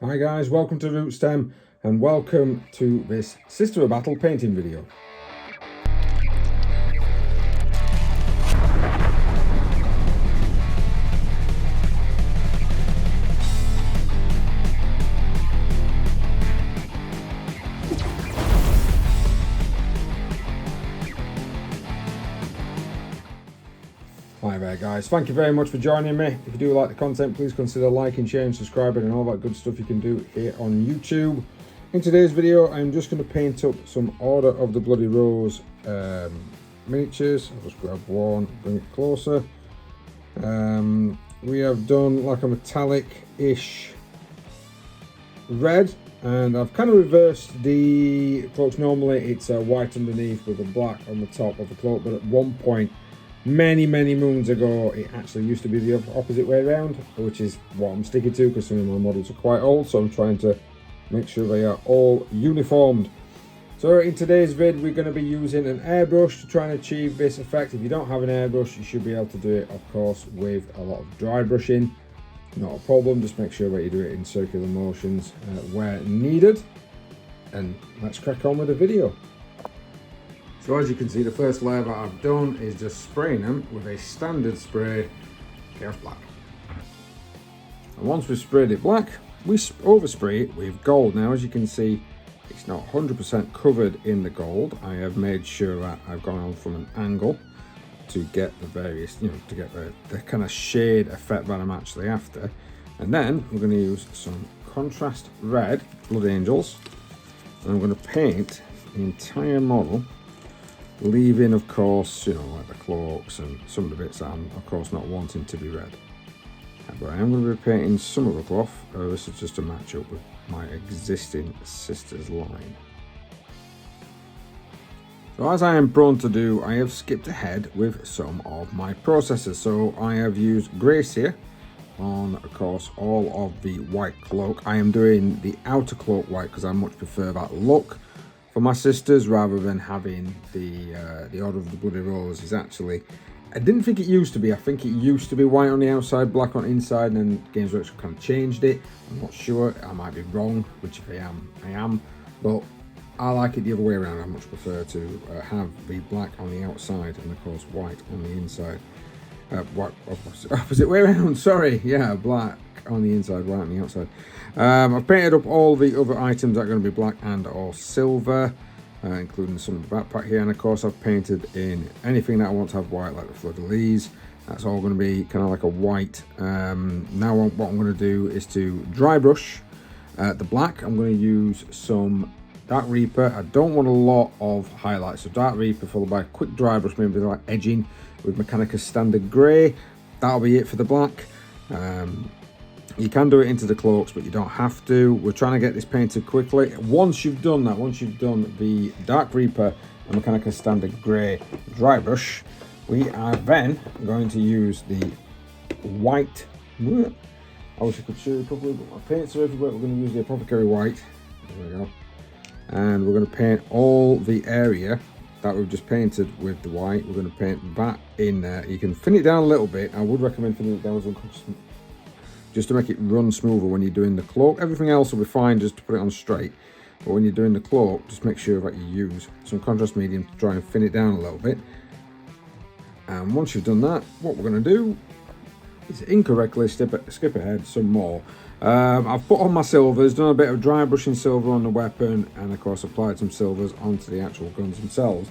Hi guys, welcome to Rootstem and welcome to this Sister of Battle painting video. Hi there guys, thank you very much for joining me. If you do like the content, please consider liking, sharing, subscribing and all that good stuff you can do here on YouTube. In today's video, I'm just going to paint up some Order of the Bloody Rose miniatures. I'll just grab one, bring it closer. We have done like a metallic-ish red, and I've kind of reversed the cloaks. Normally it's white underneath with a black on the top of the cloak, but at one point many moons ago it actually used to be the opposite way around, which is what I'm sticking to because some of my models are quite old, so I'm trying to make sure they are all uniformed. So in today's vid we're going to be using an airbrush to try and achieve this effect. If you don't have an airbrush, you should be able to do it, of course, with a lot of dry brushing. Not a problem, just make sure that you do it in circular motions where needed. And let's crack on with the video. So as you can see, the first layer that I've done is just spraying them with a standard spray Chaos Black. And once we've sprayed it black, we overspray it with gold. Now as you can see, it's not 100% covered in the gold. I have made sure that I've gone on from an angle to get the various, to get the kind of shade effect that I'm actually after. And then we're going to use some contrast red Blood Angels, and I'm going to paint the entire model, leaving of course like the cloaks and some of the bits that I'm of course not wanting to be red. But I am going to be painting some of the cloth. This is just to match up with my existing Sisters line. So as I am prone to do, I have skipped ahead with some of my processes. So I have used Grace here on, of course, all of the white cloak. I am doing the outer cloak white because I much prefer that look for my Sisters rather than having the Order of the Bloody Rose. Is actually, I didn't think it used to be. I think it used to be white on the outside, black on the inside, and then Games Workshop kind of changed it. I'm not sure. I might be wrong, which if I am. But I like it the other way around. I much prefer to have the black on the outside and of course white on the inside. White opposite way around. Sorry. Yeah, black on the inside, white on the outside. I've painted up all the other items that are going to be black and or silver. Including some of the backpack here, and of course I've painted in anything that I want to have white, like the fleur-de-lis. That's all going to be kind of like a white. Now what I'm going to do is to dry brush the black. I'm going to use some Dark Reaper. I don't want a lot of highlights, so Dark Reaper followed by a quick dry brush, maybe like edging with Mechanica Standard Grey. That'll be it for the black. You can do it into the cloaks, but you don't have to. We're trying to get this painted quickly. Once you've done that, once you've done the Dark Reaper and Mechanica Standard Grey dry brush, we are then going to use the white. I wish I could show you properly, but my paints are everywhere. We're going to use the Apothecary White. There we go. And we're going to paint all the area that we've just painted with the white. We're going to paint that in there. You can thin it down a little bit. I would recommend thinning it down as unconscious, just to make it run smoother when you're doing the cloak. Everything else will be fine just to put it on straight, but when you're doing the cloak, just make sure that you use some contrast medium to try and thin it down a little bit. And once you've done that, what we're going to do is incorrectly skip ahead some more. I've put on my silvers, done a bit of dry brushing silver on the weapon, and of course applied some silvers onto the actual guns themselves.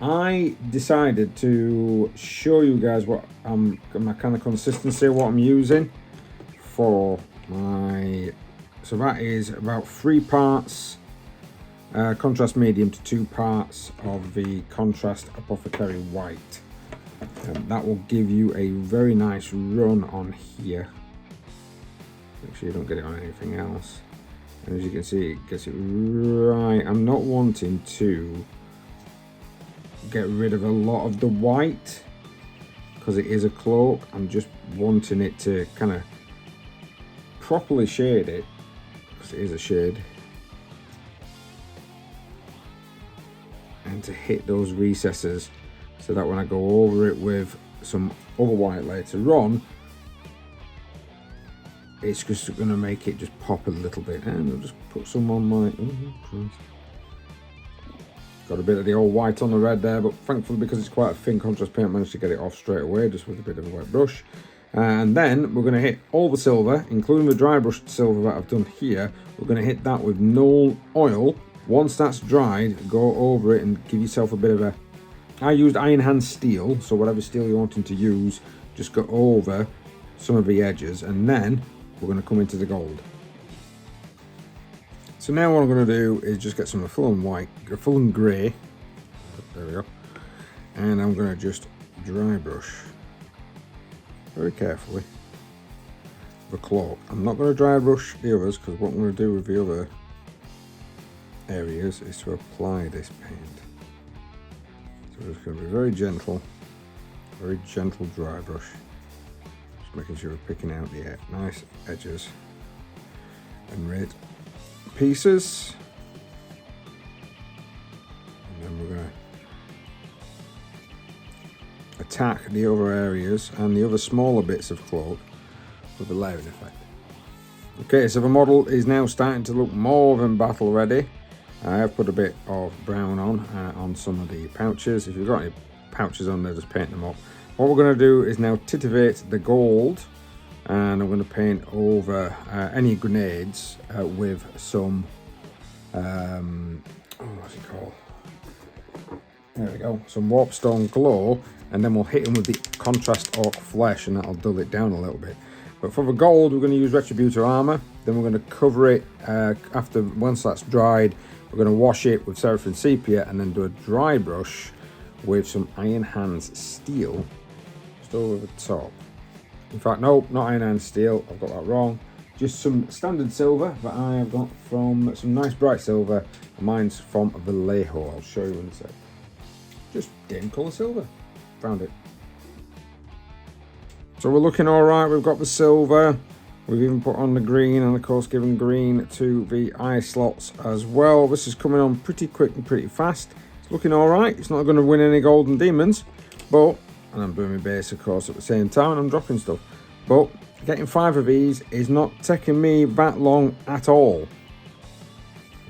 I decided to show you guys what my kind of consistency, what I'm using for my, so that is about 3 parts contrast medium to 2 parts of the contrast Apothecary White. That will give you a very nice run on here. Make sure you don't get it on anything else. And as you can see, it gets it right. I'm not wanting to get rid of a lot of the white because it is a cloak. I'm just wanting it to kind of properly shade it, because it is a shade, and to hit those recesses so that when I go over it with some other white later on, it's just going to make it just pop a little bit. And I'll just put some on my... got a bit of the old white on the red there, but thankfully because it's quite a thin contrast paint, I managed to get it off straight away just with a bit of a wet brush. And then we're going to hit all the silver, including the dry brushed silver that I've done here. We're going to hit that with Null oil. Once that's dried, go over it and give yourself a bit of a... I used Iron Hand steel, so whatever steel you're wanting to use, just go over some of the edges, and then we're going to come into the gold. So now what I'm going to do is just get some Fulham grey, there we go, and I'm going to just dry brush very carefully the cloak. I'm not going to dry brush the others, because what I'm going to do with the other areas is to apply this paint. So it's going to be very gentle dry brush, just making sure we're picking out the nice edges and red pieces, and then we're going to attack the other areas and the other smaller bits of cloak with the layering effect. Okay, so the model is now starting to look more than battle ready. I have put a bit of brown on some of the pouches. If you've got any pouches on there, just paint them up. What we're going to do is now titivate the gold, and I'm going to paint over any grenades with some what's it called? There we go, some Warpstone Glow, and then we'll hit them with the contrast Orc Flesh, and that'll dull it down a little bit. But for the gold, we're going to use Retributor Armor. Then we're going to cover it once that's dried. We're going to wash it with Seraphim Sepia, and then do a dry brush with some Iron Hands steel just over the top. In fact, no, not Iron Hands steel, I've got that wrong. Just some standard silver that I have got from some nice bright silver. Mine's from Vallejo. I'll show you in a sec. Just dim colour silver. Found it. So we're looking all right. We've got the silver. We've even put on the green, and of course given green to the eye slots as well. This is coming on pretty quick and pretty fast. It's looking all right. It's not going to win any golden demons, but, and I'm doing my base of course at the same time, and I'm dropping stuff, but getting 5 of these is not taking me that long at all.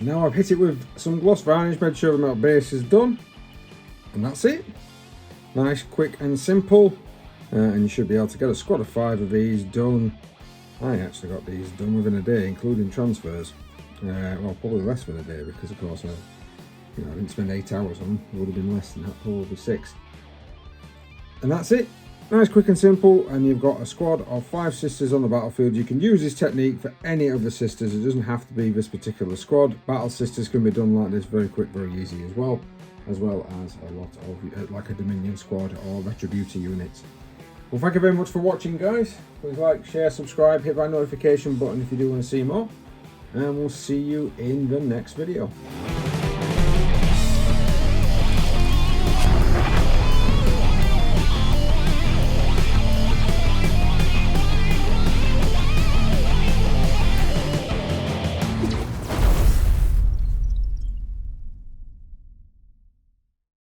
Now I've hit it with some gloss varnish, made sure the metal base is done, and that's it. Nice, quick and simple, and you should be able to get a squad of 5 of these done. I actually got these done within a day, including transfers. Well, probably less than a day, because of course I didn't spend 8 hours on them. It would have been less than that, probably 6. And that's it. Nice, quick and simple, and you've got a squad of 5 sisters on the battlefield. You can use this technique for any of the sisters. It doesn't have to be this particular squad. Battle sisters can be done like this, very quick, very easy as well as a lot of like a Dominion squad or Retributor units. Well, thank you very much for watching, guys. Please like, share, subscribe, hit that notification button if you do want to see more, and we'll see you in the next video.